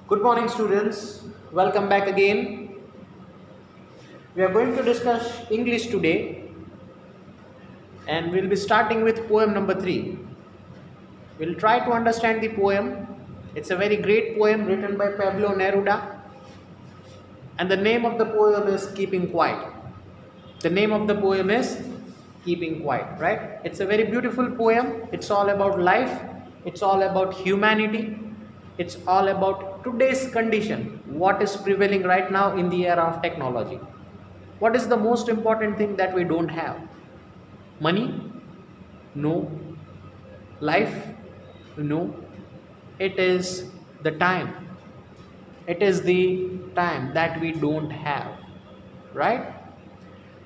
Good morning, students. Welcome back again. We are going to discuss English today, and we'll be starting with poem number 3. We'll try to understand the poem. It's a very great poem written by Pablo Neruda, and the name of the poem is Keeping Quiet. The name of the poem is Keeping Quiet, right? It's a very beautiful poem. It's all about life, it's all about humanity, it's all about today's condition, what is prevailing right now in the era of technology. What is the most important thing that we don't have? Money? No. Life? No. It is the time. It is the time that we don't have, right?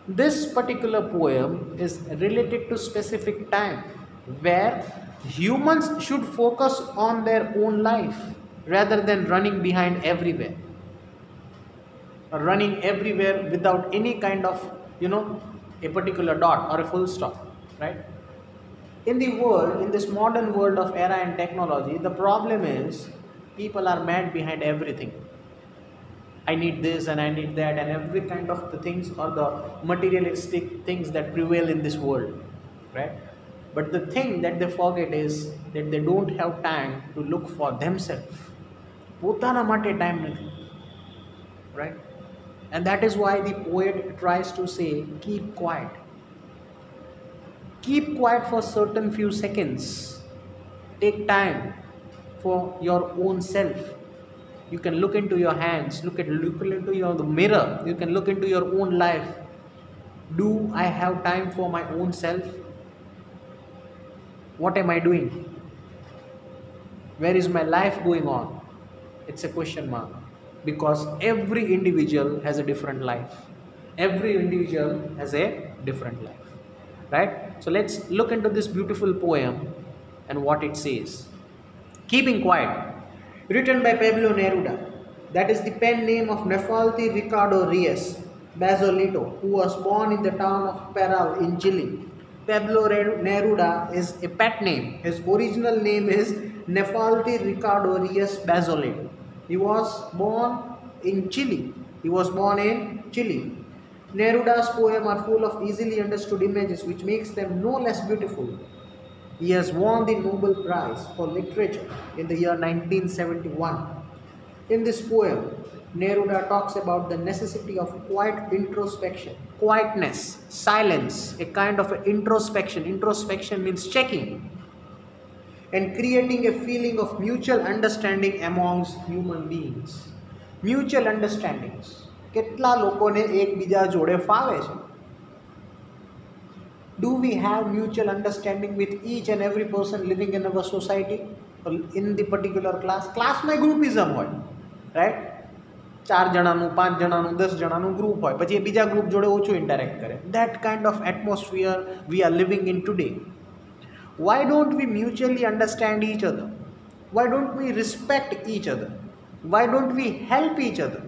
This particular poem is related to specific time where humans should focus on their own life rather than running behind everywhere, or running everywhere without any kind of, a particular dot or a full stop, right? In the world, in this modern world of era and technology, the problem is people are mad behind everything. I need this and I need that, and every kind of the things or the materialistic things that prevail in this world, right? But the thing that they forget is that they don't have time to look for themselves. પોતાના માટે time નથી, right? And that is why the poet tries to say, keep quiet. Keep quiet for certain few seconds. Take time for your own self. You can look into your hands, look into the mirror. You can look into your own life. Do I have time for my own self? What am I doing? Where is my life going on? It's a question mark, because every individual has a different life. Every individual has a different life, right? So let's look into this beautiful poem and what it says. Keeping Quiet, written by Pablo Neruda. That is the pen name of Nefalti Ricardo Reyes Bazolito, who was born in the town of Parral in Chile. Pablo Neruda is a pet name. His original name is Nefalti Ricardo Reyes Bazolito. He was born in Chile. Neruda's poems are full of easily understood images which makes them no less beautiful. He has won the Nobel Prize for Literature in the year 1971. In this poem, Neruda talks about the necessity of quiet introspection, quietness, silence, a kind of introspection. Introspection means checking, and creating a feeling of mutual understanding amongst human beings. Mutual understandings. કેટલા લોકોને એકબીજા જોડે ફાવે છે? Do we have mutual understanding with each and every person living in our society or in the particular class? ક્લાસમાં groupism હોય, right? 4 જણાનું 5 જણાનું 10 જણાનું ગ્રુપ હોય, પછી એ બીજા ગ્રુપ જોડે ઓછું ઇન્ટરેક્ટ કરે. That kind of atmosphere we are living in today. Why don't we mutually understand each other? Why don't we respect each other? Why don't we help each other?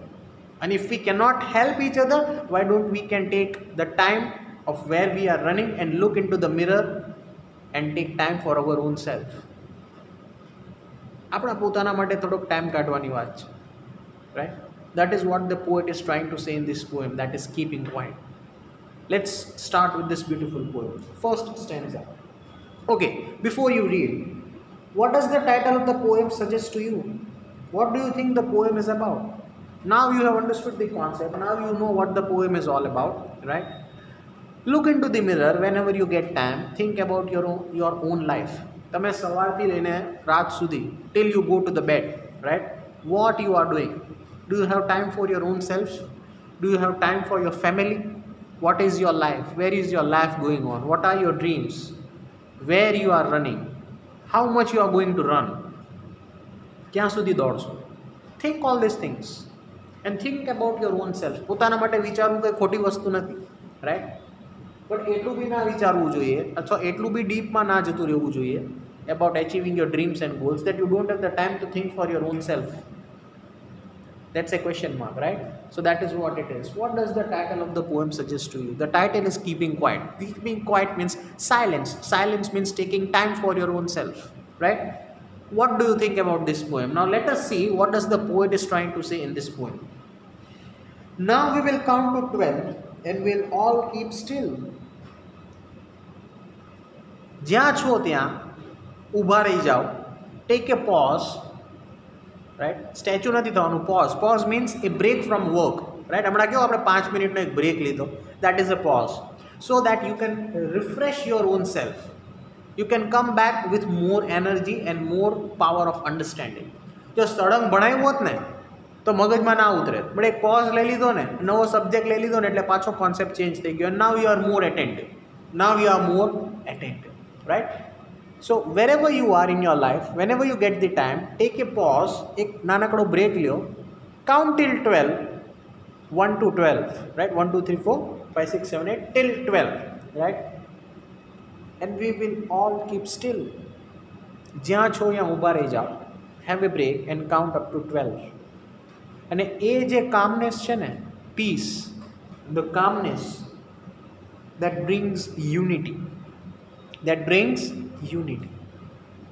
And if we cannot help each other, why don't we can take the time of where we are running and look into the mirror and take time for our own self? આપણા પોતાના માટે થોડોક time કાઢવાની વાત છે, right? That is what the poet is trying to say in this poem, that is keeping quiet. Let's start with this beautiful poem. First stanza. Okay, before you read, what does the title of the poem suggest to you? What do you think the poem is about? Now you have understood the concept. Now you know what the poem is all about, right? Look into the mirror whenever you get time. Think about your own life. તમે સવારથી લઈને રાત સુધી, till you go to the bed, right? What you are doing? Do you have time for your own self? Do you have time for your family? What is your life? Where is your life going on? What are your dreams? Where you are running? How much you are going to run? ક્યાં સુધી દોડશો? Think all these things and think about your own self. પોતાના માટે વિચારવું કંઈ ખોટી વસ્તુ નથી, right? But એટલું બી ના વિચારવું જોઈએ, અથવા એટલું બી ડીપમાં ના જતું રહેવું જોઈએ about achieving your dreams and goals that you don't have the time to think for your own self. That's a question mark, right? So that is what it is. What does the title of the poem suggest to you? The title is Keeping Quiet. Keeping quiet means silence. Silence means taking time for your own self, right? What do you think about this poem? Now let us see what does the poet is trying to say in this poem. Now we will count to 12 and we'll all keep still. જ્યાં છો ત્યાં ઊભા રહી જાઓ. Take a pause, right? Statue નથી થવાનું. Pause means a break from work, right? હમણાં કેવું આપણે 5 મિનિટનો એક બ્રેક લીધો. That is a pause. So that you can refresh your own self. You can come back with more energy and more power of understanding. જો સળંગ ભણાવ્યું હોત ને તો મગજમાં ના ઉતરે, બટ એક પોઝ લઈ લીધો ને, નવો સબ્જેક્ટ લઈ લીધો ને એટલે પાછો કોન્સેપ્ટ ચેન્જ થઈ ગયો. Now you are more attentive. Right? So wherever you are in your life, whenever you get the time, take a pause, एक नानकड़ो break Leo, count till 12, 1 to 12, right? 1, 2, 3, 4, 5, 6, 7, 8, till 12, right? And we will all keep still. જ્યાં છો ત્યાં ઊભા રહી જાઓ, have a break and count up to 12. અને એ જે calmness છે ને, peace, the calmness that brings unity.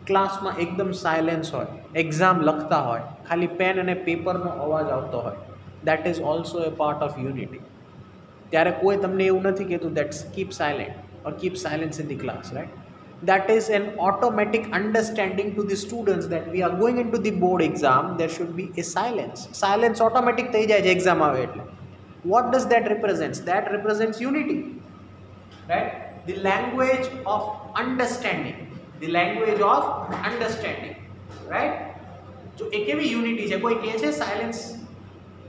ક્લાસમાં એકદમ સાયલેન્સ હોય, એક્ઝામ લખતા હોય, ખાલી પેન અને પેપરનો અવાજ આવતો હોય, that is also a part of unity. ત્યારે કોઈ તમને એવું નથી કહેતું that keep silent or keep silence in the class, right? That is an automatic understanding to the students that we are going in to the board exam, there should be a silence automatic થઈ જાય છે exam આવે એટલે. What does that represents? That represents unity, right? The language of understanding, right? જો એક એવી unity છે, કોઈ કહે છે સાયલેન્સ,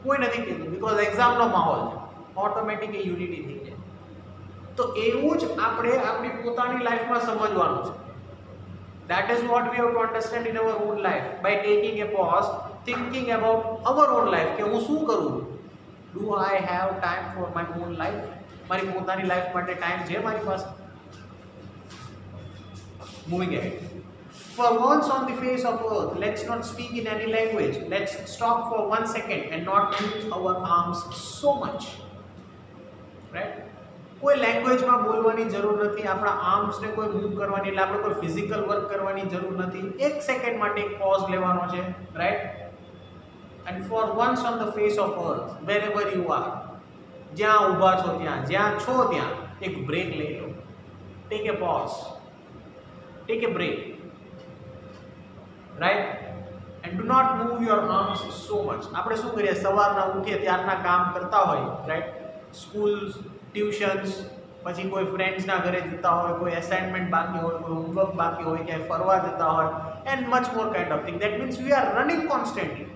કોઈ નથી કહેતું, બીકોઝ એક્ઝામનો માહોલ છે, ઓટોમેટિક એ યુનિટી થઈ જાય. તો એવું જ આપણે આપણી પોતાની લાઈફમાં સમજવાનું છે. That is what we have to understand in our own life by taking a pause, thinking about our own life કે હું શું કરું? Do I have time for my own life? મારી પોતાની લાઈફ માટે ટાઈમ છે મારી પાસે? Moving ahead. For once on the face of earth, let's not speak in any language. Let's stop for 1 second and not move our arms so much. Right? કોઈ લેંગ્વેજમાં બોલવાની જરૂર નથી, આપણા આર્મ્સને કોઈ મૂવ કરવાની, એટલે આપણે કોઈ ફિઝિકલ વર્ક કરવાની જરૂર નથી. 1 સેકન્ડ માટે એક પોઝ લેવાનો છે, right? And for once on the face of earth, wherever you are, જ્યાં ઊભા છો ત્યાં, જ્યાં છો ત્યાં એક બ્રેક લઈ લો. Take a pause. Take a break. Right? And do not move your arms so much. આપણે શું કરીએ? સવારના ઉઠીએ ત્યારના કામ કરતા હોય, રાઈટ? સ્કૂલ્સ, ટ્યુશન્સ, પછી કોઈ ફ્રેન્ડ્સના ઘરે જતા હોય, કોઈ અસાઇનમેન્ટ બાકી હોય, કોઈ હોમવર્ક બાકી હોય, ક્યાંય ફરવા જતા હોય, and much more kind of thing. That means we are running constantly.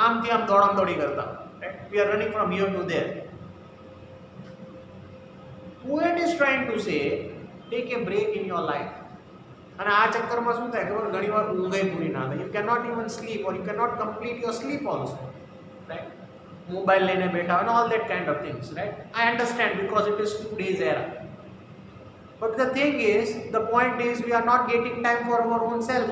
આમથી આમ દોડાદોડી કરતા, right? We are running from here two there. Poet is trying to say, take a break in your life. અને આ ચક્કરમાં શું થાય ખબર? ઘણીવાર ઊંઘે પૂરી ના થાય. You can not even sleep or you can not complete your sleep also, right? Mobile લઈને બેઠા હોય, all that kind of things, right? I understand because it is today's era. But the thing is, the point is, we are not getting time for our own self.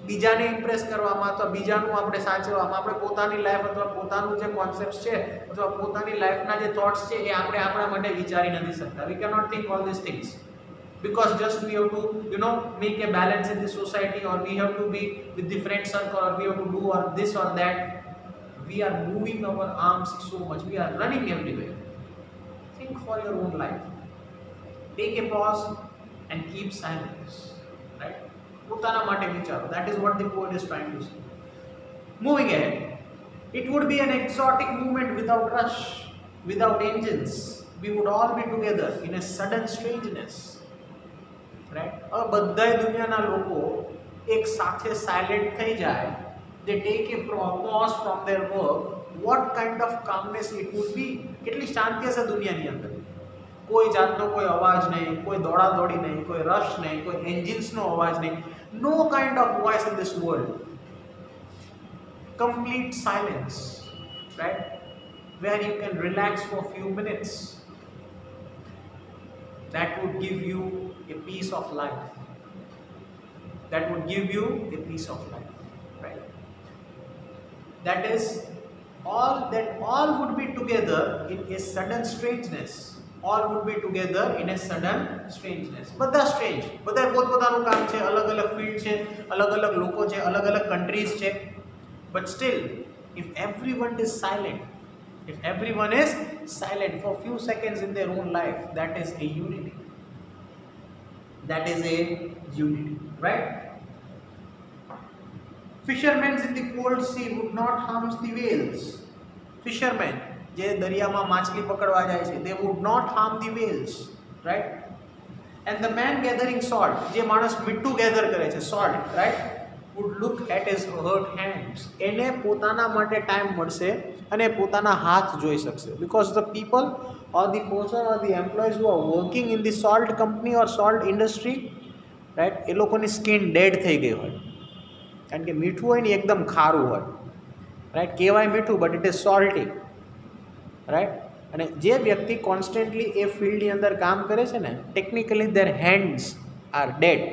બીજાને Impress કરવામાં અથવા બીજાનું આપણે સાચવવામાં, આપણે પોતાની લાઈફ અથવા પોતાનું જે કોન્સેપ્ટ છે અથવા પોતાની લાઈફના જે થોટ્સ છે એ આપણે આપણા માટે વિચારી નથી શકતા. We can not think all this things because just we have to make a balance in the society, or we have to be with the friend circle, or we have to do or this or that. We are moving our arms so much, we are running everywhere. Think for your own life. Take a pause and keep silence, right? પોતાના માટે વિચારો. That is what the poet is trying to say. Moving ahead, it would be an exotic movement without rush, without engines. We would all be together in a sudden strangeness. Right? હવે બધાય દુનિયાના લોકો એક સાથે silent થઈ જાય, they take a pause from their work, what kind of calmness it would be? કેટલી શાંતિ હશે દુનિયાની અંદર? કોઈ જાતનો કોઈ અવાજ નહીં, કોઈ દોડાદોડી નહીં, કોઈ રશ નહીં, કોઈ એન્જિન્સનો અવાજ નહીં. No kind of voice in this world. Complete silence, right? Where you can relax for a few minutes. That would give you a piece of life. That would give you a piece of life, right? That all would be together in a sudden strangeness. all would be together in a sudden strangeness. બધા strange, બધા પોતપોતાનું કામ છે, અલગ અલગ field છે, અલગ અલગ લોકો છે, અલગ અલગ કન્ટ્રીઝ છે, but still if everyone is silent, if everyone is silent for few seconds in their own life, that is a unity. That is a unity, right? Fishermen in the cold sea would not harm the whales. Fishermen જે દરિયામાં માછલી પકડવા જાય છે, they would not harm the whales, right? And the man gathering salt, જે માણસ મીઠું gather કરે છે, salt, right, would look at his hurt hands. એને પોતાના માટે ટાઈમ મળશે અને પોતાના હાથ જોઈ શકશે, because the people or the person or the employees who are working in the salt company or salt industry, right, એ લોકોની સ્કિન ડેડ થઈ ગઈ હોય, કારણ કે મીઠું હોય ને એકદમ ખારું હોય, રાઈટ, કહેવાય મીઠું but it is salty, right. અને જે વ્યક્તિ કોન્સ્ટન્ટલી એ ફિલ્ડની અંદર કામ કરે છે ને, technically their hands are dead,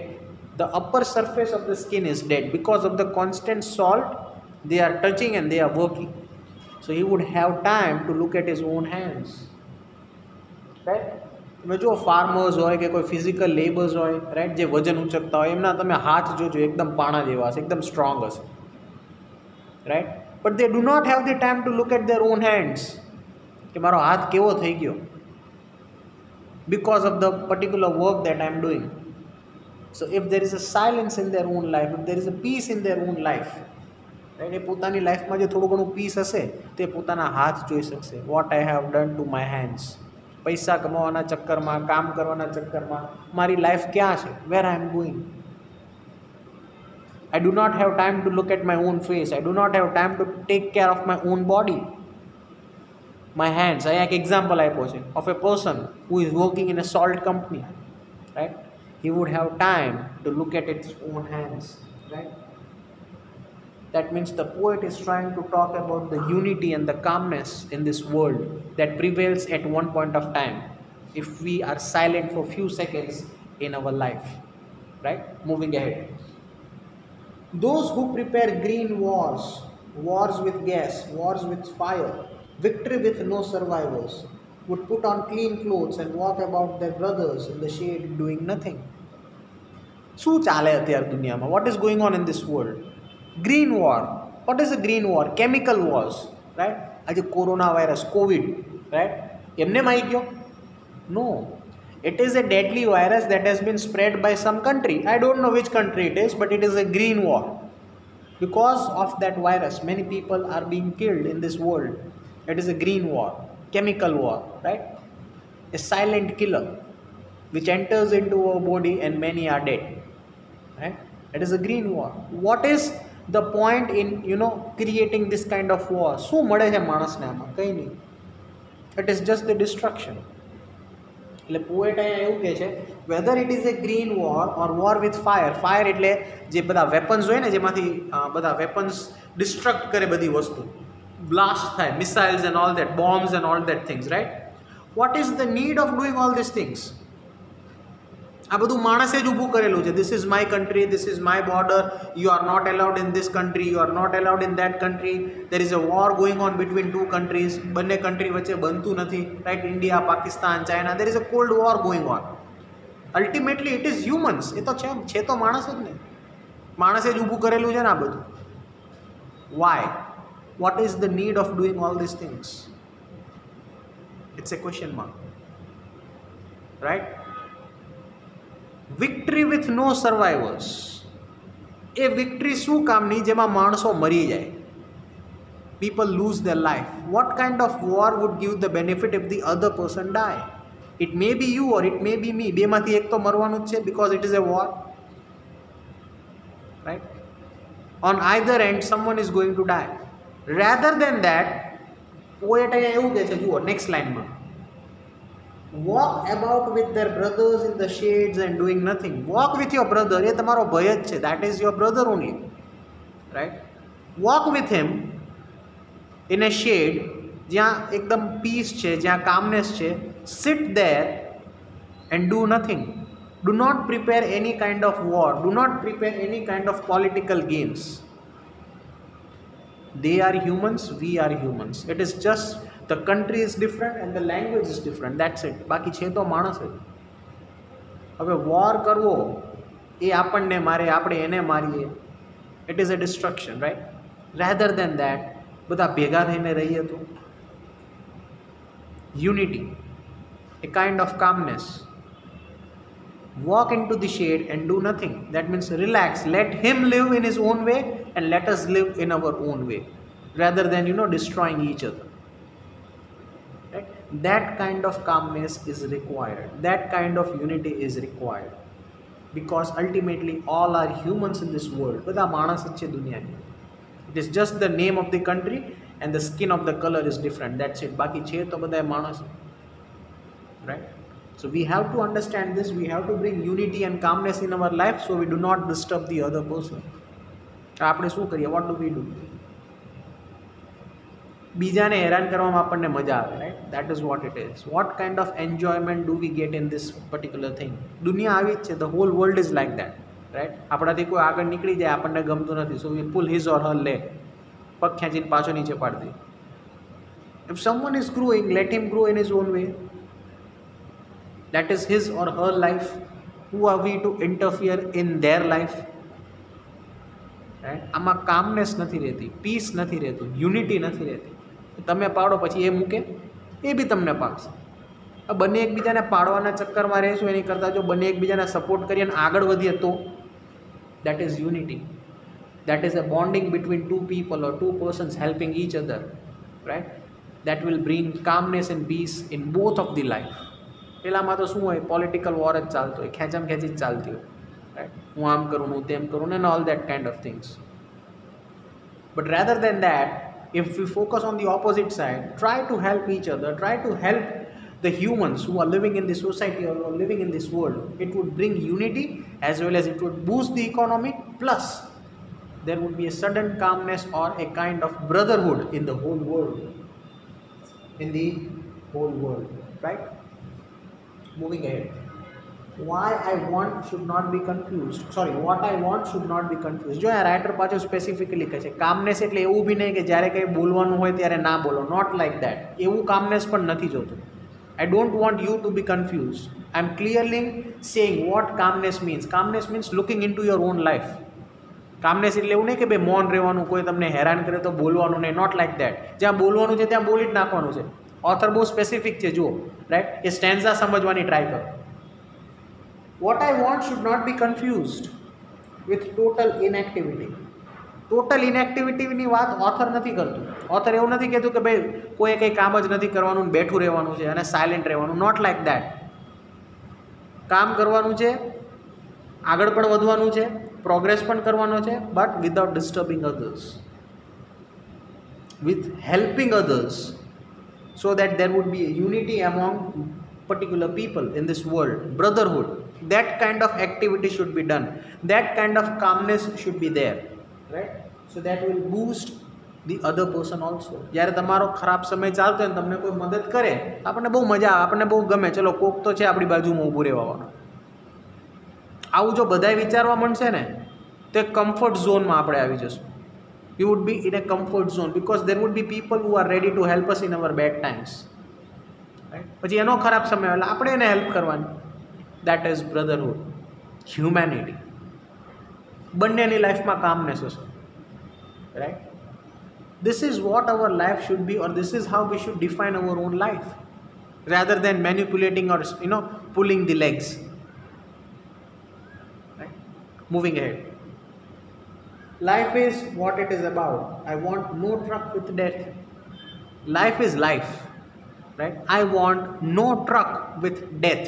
the upper surface of the skin is dead because of the constant salt they are touching and they are working. So he would have time to look at his own hands, right? તમે જો farmers હોય કે કોઈ physical labours હોય, right, જે વજન ઉચકતા હોય, એમના તમે હાથ જોજો, એકદમ પાણા જેવા હશે, એકદમ સ્ટ્રોંગ હશે, right, but they do not have the time to look at their on hands, કે મારો હાથ કેવો થઈ ગયો, because of the particular work that I am doing. So if there is a silence in their own life, if there is a peace in their own life, right, એ પોતાની લાઈફમાં જે થોડું ઘણું પીસ હશે તે પોતાના હાથ જોઈ શકશે. What I have done to my hands. પૈસા કમાવાના ચક્કરમાં, કામ કરવાના ચક્કરમાં મારી લાઈફ ક્યાં છે, where I am going. I do not have time to look at my own face. I do not have time to take care of my own body. My hands. I એક example આપ્યો છે of a person who is working in a salt company, right? He would have time to look at its own hands, right? That means the poet is trying to talk about the unity and the calmness in this world that prevails at one point of time if we are silent for few seconds in our life, right? Moving ahead. Those who prepare green wars, wars with gas, wars with fire, victory with no survivors, would put on clean clothes and walk about their brothers in the shade doing nothing. શું ચાલે અત્યારે દુનિયામાં? What is going on in this world? Green war. What is a green war? Chemical wars, right? આજે corona virus, Covid, right? એમને આવી ગયો? No. It is a deadly virus that has been spread by some country. I don't know which country it is, but it is a green war. Because of that virus, many people are being killed in this world. It is a green war, chemical war, right? A silent killer which enters into our body and many are dead, right? It is a green war. What is the point in, creating this kind of war? શું મળે છે માણસને આમાં? કંઈ નહીં. It is just the destruction. એટલે poet અહીંયા એવું કહે છે, weather it is A green war or war with fire. Fire એટલે જે બધા વેપન્સ હોય ને, જેમાંથી બધા વેપન્સ ડિસ્ટ્રક્ટ કરે બધી વસ્તુ, બ્લાસ્ટ થાય, missiles and all that, bombs and all that things, right? What is the need of doing all this things? આ બધું માણસે જ ઊભું કરેલું છે. This is my country, this is my border, you are not allowed in this country, you are not allowed in that country, there is a war going on between two countries, બંને country વચ્ચે બનતું નથી, right? India, Pakistan, China, there is a cold war going on. Ultimately it is humans. એ તો છે તો માણસ જ ને, માણસે જ ઊભું કરેલું છે ને આ બધું. Why? What is the need of doing all these things? It's a question mark, right? Victory with no survivors. એ વિક્ટરી શું કામની જેમાં માણસો મરી જાય? People lose their life. What kind of war would give the benefit if the other person die? It may be you or it may be me. બેમાંથી એક તો મરવાનું જ છે, because it is a war, right? On either end someone is going to die. Rather than that, poet અહીંયા એવું કહે છે, જુઓ નેક્સ્ટ લાઇનમાં, walk about with their brothers in the shades and doing nothing. Walk with your brother. એ તમારો ભય જ છે. That is your brother only, right? Walk with him in a shade, જ્યાં એકદમ પીસ છે, જ્યાં કામનેસ છે. Sit there and do nothing. Do not prepare any kind of war. Do not prepare any kind of political games. They are humans, we are humans. It is just the country is different and the language is different, that's it. બાકી છે તો માણસ જ. હવે war કરવો એ આપણને મારે, આપણે એને મારીએ, it is a destruction, right? Rather than that બધા ભેગા થઈને રહીએ તો unity, a kind of calmness. Walk into the shade and do nothing. That means relax. Let him live in his own way and let us live in our own way, rather than destroying each other. Right? That kind of calmness is required. That kind of unity is required, because ultimately all are humans in this world. બધા માણસ જ છે દુનિયાની. It is just the name of the country and the skin of the color is different. That's it. બાકી છે તો બધા માણસ. Right? So we have to understand this. We have to bring unity and calmness in our life so we do not disturb the other person. આપણે શું કરીએ? What do we do? બીજાને હેરાન કરવામાં આપણને મજા આવે, right? That is what it is. Vote kind of enjoyment do we get in this particular thing? દુનિયા આવી જ છે. The hall world is like that, right? આપણાથી કોઈ આગળ નીકળી જાય, આપણને ગમતું નથી, સો વી પુલ હિઝ ઓર હર લેગ, પગ ખેંચીને પાછો નીચે પાડી દઈએ. If someone is growing, late him grow in his own way. That is his or her life. Who are we to interfere in their life? Right? આમાં કામનેસ નથી રહેતી, પીસ નથી રહેતું, યુનિટી નથી રહેતી. તમે પાડો પછી એ મૂકે, એ બી તમને પાડશે. બંને એકબીજાને પાડવાના ચક્કરમાં રહેશું એની કરતાં જો બંને એકબીજાને સપોર્ટ કરીએ અને આગળ વધીએ તો that is unity. That is a bonding between two people or two persons helping each other, right? That will bring calmness and peace in both of the life. પહેલાંમાં તો શું હોય? પોલિટિકલ વોર જ ચાલતો હોય, ખેંચમ ખેંચી જ ચાલતી હોય, રાઈટ? હું આમ કરું, હું તેમ કરું, and all that kind of things. But rather than that, if we focus on the opposite side, try to help each other, try to help the humans who are living in this society or who are living in this world, it would bring unity as well as it would boost the economy, plus there would be a sudden calmness or a kind of brotherhood in the whole world, right? Moving ahead. Why I want should not be confused. Sorry, what I want should not be confused. જો આ writer પાછો specifically કહે છે કામનેસ એટલે એવું બી નહીં કે જ્યારે કંઈ બોલવાનું હોય ત્યારે ના બોલો. Not like that. એવું કામનેસ પણ નથી જોતું. I don't want you to be confused. I'm clearly saying what calmness means. Calmness means looking into your own life. કામનેસ એટલે એવું નહીં કે ભાઈ મૌન રહેવાનું, કોઈ તમને હેરાન કરે તો બોલવાનું નહીં. Not like that. જ્યાં બોલવાનું છે ત્યાં બોલી જ નાખવાનું છે. ઓથર બહુ સ્પેસિફિક છે, જુઓ, રાઈટ? એ સ્ટેન્ઝા સમજવાની ટ્રાય કરો. What I want should not be confused with total inactivity. Total ઇનએક્ટિવિટીની વાત ઓથર નથી કરતું. ઓથર એવું નથી કહેતું કે ભાઈ કોઈ કંઈ કામ જ નથી કરવાનું, બેઠું રહેવાનું છે અને સાયલેન્ટ રહેવાનું. Not like that. કામ કરવાનું છે, આગળ પણ વધવાનું છે, પ્રોગ્રેસ પણ કરવાનો છે, but without disturbing others, with helping others, so that there would be a unity among particular people in this world, brotherhood. That kind of activity should be done. That kind of calmness should be there, right? So that will boost the other person also. જ્યારે તમારો ખરાબ સમય ચાલતો હોય ને તમને કોઈ મદદ કરે, આપણને બહુ મજા આવે, આપણને બહુ ગમે, ચલો કોક તો છે આપણી બાજુમાં ઊભું રહેવાનું. આવું જો બધાય વિચારવા માંડશે ને તો એક કમ્ફર્ટ ઝોનમાં આપણે આવી જશું. You would be in a comfort zone because there would be people who are ready to help us in our bad times, right? પછી એનો ખરાબ સમય એટલે આપણે એને હેલ્પ કરવાની. That is brotherhood, humanity. બંનેની લાઈફમાં કામનેસ હશે, right? This is what our life should be, or this is how we should define our own life, rather than manipulating or pulling the legs, right? Moving ahead. Life is what it is about. I want no truck with death. Life is life, right? I want no truck with death.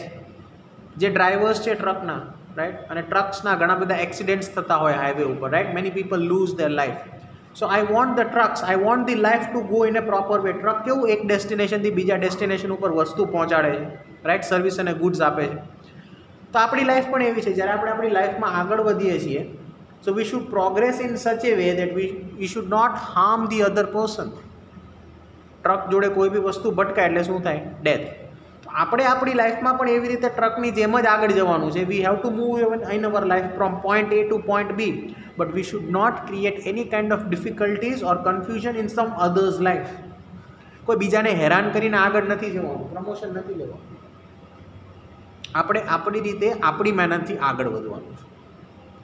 જે drivers છે ટ્રકના, right? અને ટ્રક્સના ઘણા બધા accidents થતા હોય highway ઉપર, right? Many people lose their life. So I want the trucks, I want the life to go in a proper way. Truck કેવું એક ડેસ્ટિનેશનથી બીજા ડેસ્ટિનેશન ઉપર વસ્તુ પહોંચાડે છે, રાઈટ? સર્વિસ અને ગુડ્સ આપે છે. તો આપણી લાઈફ પણ એવી છે. જ્યારે આપણે આપણી લાઈફમાં આગળ વધીએ છીએ, so we should progress in such a way that we should not harm the other person. Truck જોડે કોઈ બી વસ્તુ ભટકાય એટલે શું થાય? ડેથ. તો આપણે આપણી લાઈફમાં પણ એવી રીતે ટ્રકની જેમ જ આગળ જવાનું છે. We have to move in our life from point A to point B, but we should not create any kind of difficulties or confusion in some other's life. કોઈ બીજાને હેરાન કરીને આગળ નથી જવાનું, પ્રમોશન નથી લેવાનું. આપણે આપણી રીતે આપણી મહેનતથી આગળ વધવાનું છે.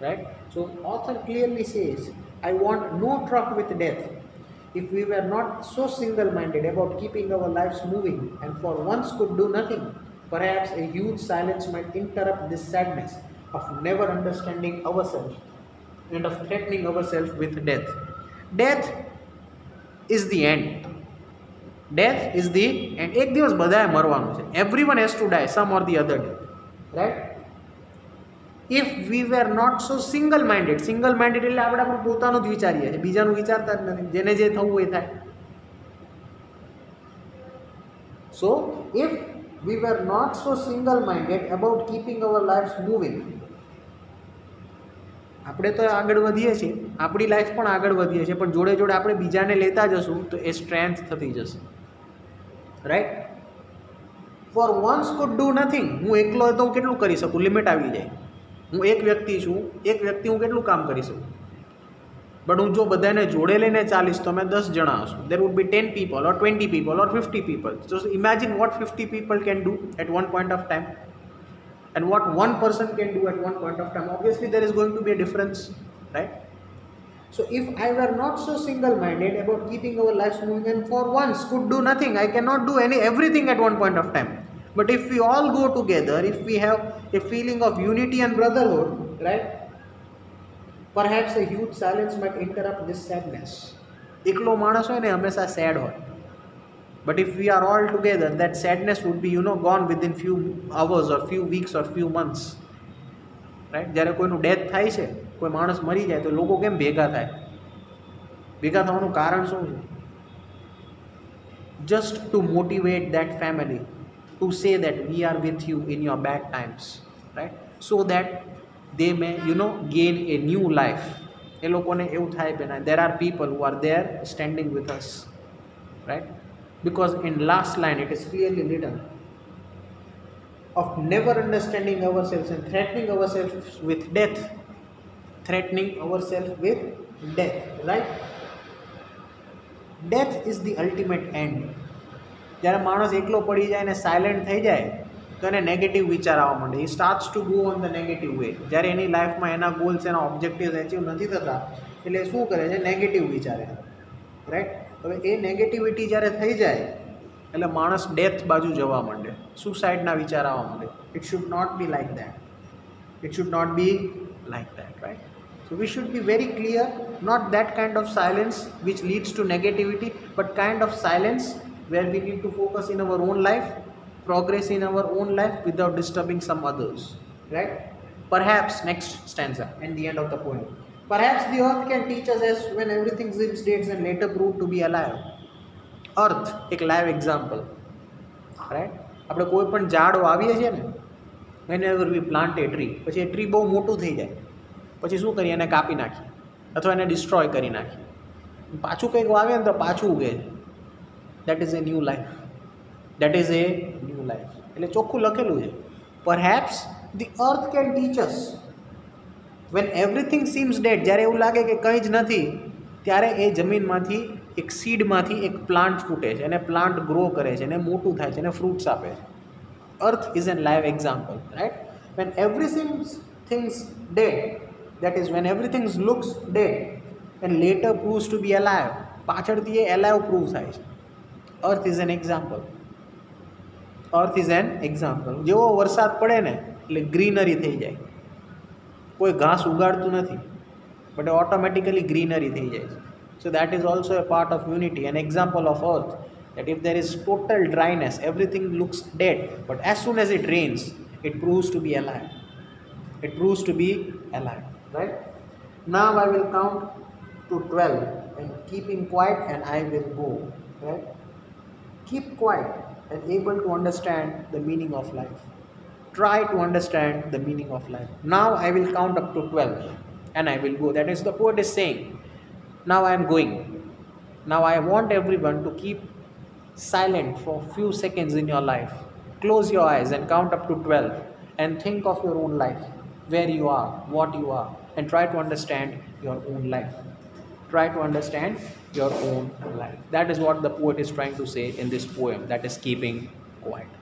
Right. So author clearly says, I want no truck with death. If we were not so single-minded about keeping our lives moving and for once could do nothing, perhaps a huge silence might interrupt this sadness of never understanding ourselves and of threatening ourselves with death. Death is the end. Death is the end. એક દિવસ બધાએ મરવાનું છે. Everyone has to die some or the other day. Right? If we were not so single-minded એટલે આપણે આપણું પોતાનું જ વિચારીએ છીએ, બીજાનું વિચારતા જ નથી, જેને જે થવું એ થાય. So if we were not so single-minded about keeping our lives moving, આપણે તો આગળ વધીએ છીએ, આપણી લાઈફ પણ આગળ વધીએ છીએ, પણ જોડે જોડે આપણે બીજાને લેતા જશું તો એ સ્ટ્રેન્થ થતી જશે. Right. For once could do nothing, હું એકલો તો હું કેટલું કરી શકું, લિમિટ આવી જાય. હું એક વ્યક્તિ છું, એક વ્યક્તિ હું કેટલું કામ કરી શકું, બટ હું જો બધાને જોડે લઈને ચાલીશ તો અમે 10 જણા હશું. દેર would be 10 people or 20 people or 50 people. So imagine what 50 people can do at one point of time and what one person can do at one point of time. Obviously there is going to be a difference, right? So if I were not so single-minded about keeping our lives moving and for once could do nothing, I cannot do everything at one point of time. But if we all go together, if we have a feeling of unity and brotherhood, right? Perhaps a huge silence might interrupt this sadness. એકલો માણસ હોય ને હંમેશા sad હોય. But if we are all together, that sadness would be, gone within few hours or few weeks or few months. Right? જ્યારે કોઈનું death થાય છે, કોઈ માણસ મરી જાય તો લોકો કેમ ભેગા થાય? ભેગા થવાનું કારણ શું છે? Just to motivate that family, to say that we are with you in your bad times, right? So that they may, gain a new life. એ લોકોને એવું થાય કે there are people who are there standing with us, right? Because in last line it is clearly written of never understanding ourselves and threatening ourselves with death. Threatening ourselves with death, right? Death is the ultimate end. જ્યારે માણસ એકલો પડી જાય ને silent થઈ જાય તો એને નેગેટિવ વિચાર આવવા માંડે. He starts to go on the negative way. જ્યારે એની લાઈફમાં એના ગોલ્સ, એના ઓબ્જેક્ટિવ્સ અચીવ નથી થતા એટલે શું કરે છે? નેગેટિવ વિચારે. રાઈટ. હવે એ નેગેટિવિટી જ્યારે થઈ જાય એટલે માણસ ડેથ બાજુ જવા માંડે, સુસાઇડના વિચાર આવવા માંડે. It should not be like that. It should not be like that, right? So we should be very clear, not that kind of silence which leads to negativity, but kind of silence where we need to focus in our own life, progress in our own life without disturbing some others, right? Perhaps, next stanza and the end of the poem, perhaps the earth can teach us as when everything zips dates and later proved to be alive. Earth એક live example, right? આપણે કોઈ પણ ઝાડ વાવીએ છીએ ને, whenever we plant a tree, પછી એ tree બહુ મોટું થઈ જાય પછી શું કરીએ? એને કાપી નાખીએ અથવા એને ડિસ્ટ્રોય કરી નાખીએ. પાછું કંઈક વાવીએ ને તો પાછું ઉગે. That is a new life. That is a new life. એટલે ચોખ્ખું લખેલું છે. Perhaps the earth can teach us when everything seems dead. જ્યારે એવું લાગે કે કંઈ જ નથી ત્યારે એ જમીનમાંથી એક સીડમાંથી એક પ્લાન્ટ ફૂટે છે અને પ્લાન્ટ ગ્રો કરે છે અને મોટું થાય છે અને ફ્રૂટ્સ આપે છે. Earth is an live example, right? When everything things dead, that is when everything looks dead and later proves to be alive, પાછળથી એ alive prove થાય છે. earth is an example. earth is an example. જેવો વરસાદ પડે ને એટલે greenery થઈ જાય. કોઈ ઘાસ ઉગાડતું નથી બટ ઓટોમેટિકલી ગ્રીનરી થઈ જાય છે. So that is also a part of unity, an example of earth, that if there is total dryness, everything looks dead, but as soon as it rains, it proves to be alive. It proves to be alive. Right? Now I will count to 12 and keep him quiet and I will go. Right? Keep quiet and able to understand the meaning of life. Try to understand the meaning of life. Now I will count up to 12 and I will go. That is, the poet is saying, now I am going. Now I want everyone to keep silent for a few seconds in your life. Close your eyes and count up to 12 and think of your own life. Where you are, what you are, and try to understand your own life. try to understand your own life. That is what the poet is trying to say in this poem, that is keeping quiet.